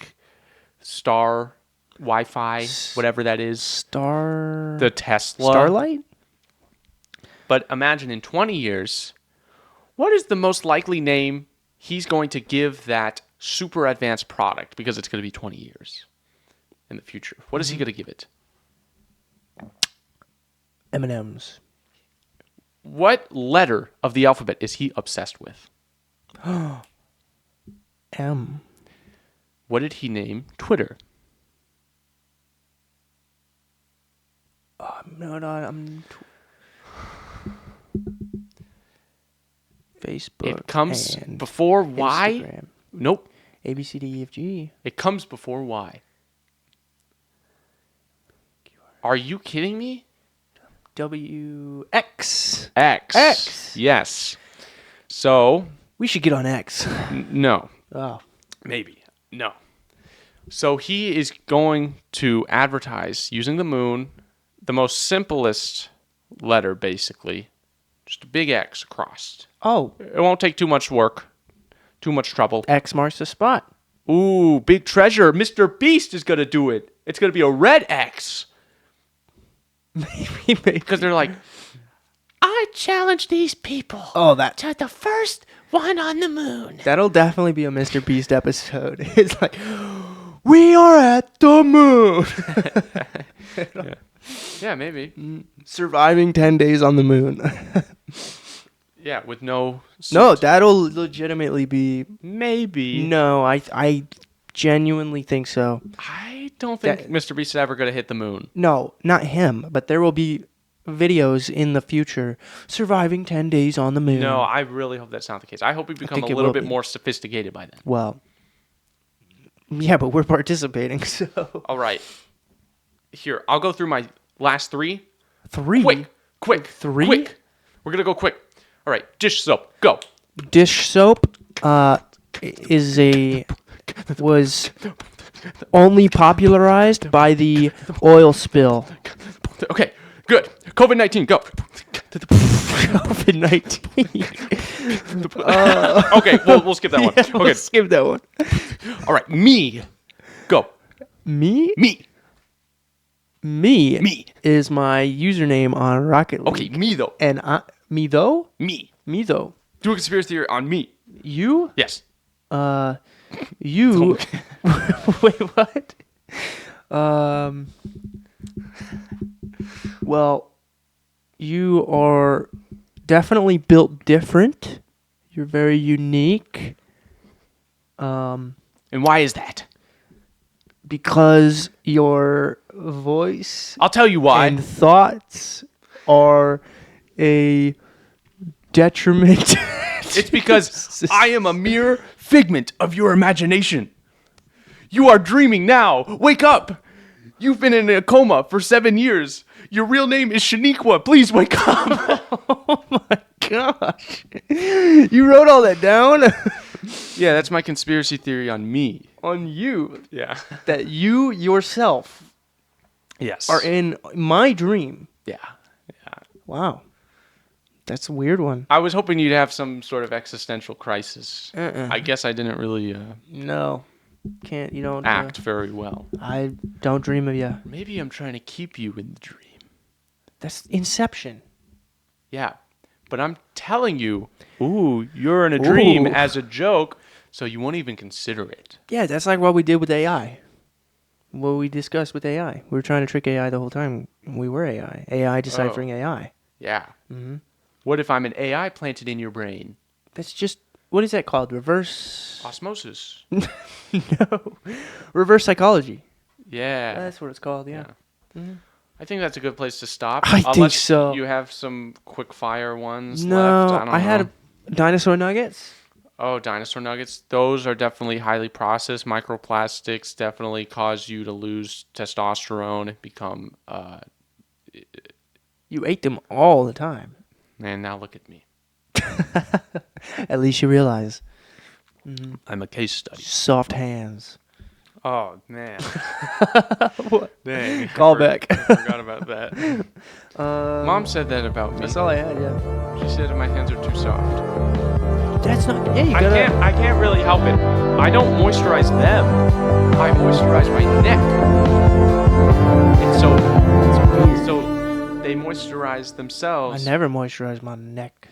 Star, Wi-Fi, whatever that is. The Tesla.
Starlight?
But imagine in 20 years, what is the most likely name he's going to give that super advanced product? Because it's going to be 20 years in the future. What is he going to give it?
M&M's.
What letter of the alphabet is he obsessed with?
M.
What did he name Twitter?
I'm Facebook.
It comes
and
before Y?
Instagram.
Nope.
A, B, C, D, E, F, G.
It comes before Y. Are you kidding me?
W, X.
X.
X.
Yes. So,
We should get on X.
no.
Oh.
Maybe. No. So he is going to advertise using the moon, the most simplest letter, basically. Just a big X across.
Oh.
It won't take too much work, too much trouble.
X marks the spot.
Ooh, big treasure. Mr. Beast is going to do it. It's going to be a red X.
Maybe.
Because they're like, I challenge these people
Oh, that.
to the first one on the moon.
That'll definitely be a Mr. Beast episode. It's like, we are at the moon.
Yeah, maybe.
Surviving 10 days on the moon.
Yeah, with no suit.
No, that'll legitimately be.
Maybe.
No, I genuinely think so.
I don't think Mr. Beast is ever going to hit the moon.
No, not him, but there will be videos in the future surviving 10 days on the moon.
No, I really hope that's not the case. I hope we become a
think it
little
will
bit
be.
more sophisticated by then.
Well, yeah, but we're participating, so.
All right. Here, I'll go through my last 3.
3?
Quick.
3?
Quick. We're going to go quick. All right, dish soap, go.
Dish soap was only popularized by the oil spill.
Okay, good. COVID-19, go.
COVID-19.
Okay, we'll skip that one.
Yeah,
Okay,
we'll skip that one.
all right, me, go.
Me is my username on Rocket League.
Okay, me though.
And me though?
Me.
Me though.
Do a conspiracy theory on me.
You?
Yes.
You. Wait, what? Well, you are definitely built different. You're very unique.
And why is that?
Because your voice
I'll tell you why.
and thoughts are a detriment.
It's because I am a mere figment of your imagination. You are dreaming now. Wake up. You've been in a coma for 7 years. Your real name is Shaniqua. Please wake up.
Oh my gosh. You wrote all that down?
Yeah, that's my conspiracy theory on me.
On you.
Yeah.
That you yourself
Yes.
are in my dream.
Yeah.
Wow. That's a weird one.
I was hoping you'd have some sort of existential crisis.
Uh-uh.
I guess I didn't really
No. Can't, you don't.
act very well.
I don't dream of you.
Maybe I'm trying to keep you in the dream.
That's Inception.
Yeah. But I'm telling you, ooh, you're in a dream
Ooh.
as a joke, so you won't even consider it.
Yeah, that's like what we did with AI. What we discussed with AI. We were trying to trick AI the whole time. We were AI. AI deciphering AI.
Yeah.
Mm-hmm.
What if I'm an AI planted in your brain?
That's just, what is that called? Reverse?
Osmosis.
No. Reverse psychology.
Yeah.
That's what it's called, yeah. Mm-hmm.
I think that's a good place to stop.
I think
Unless
so.
you have some quick fire ones
No,
left. I don't know.
had dinosaur nuggets.
Oh, dinosaur nuggets. Those are definitely highly processed. Microplastics definitely cause you to lose testosterone and become...
You ate them all the time.
Man, now look at me.
At least you realize.
I'm a case study.
Soft hands.
Oh, man.
What?
Dang.
Call back.
I forgot about that. Mom said that about me.
That's all I had, yeah.
She said my hands are too soft.
That's not. Yeah, you
I
gotta.
can't really help it. I don't moisturize them. I moisturize my neck. And so they moisturize
I
themselves.
never moisturize my neck.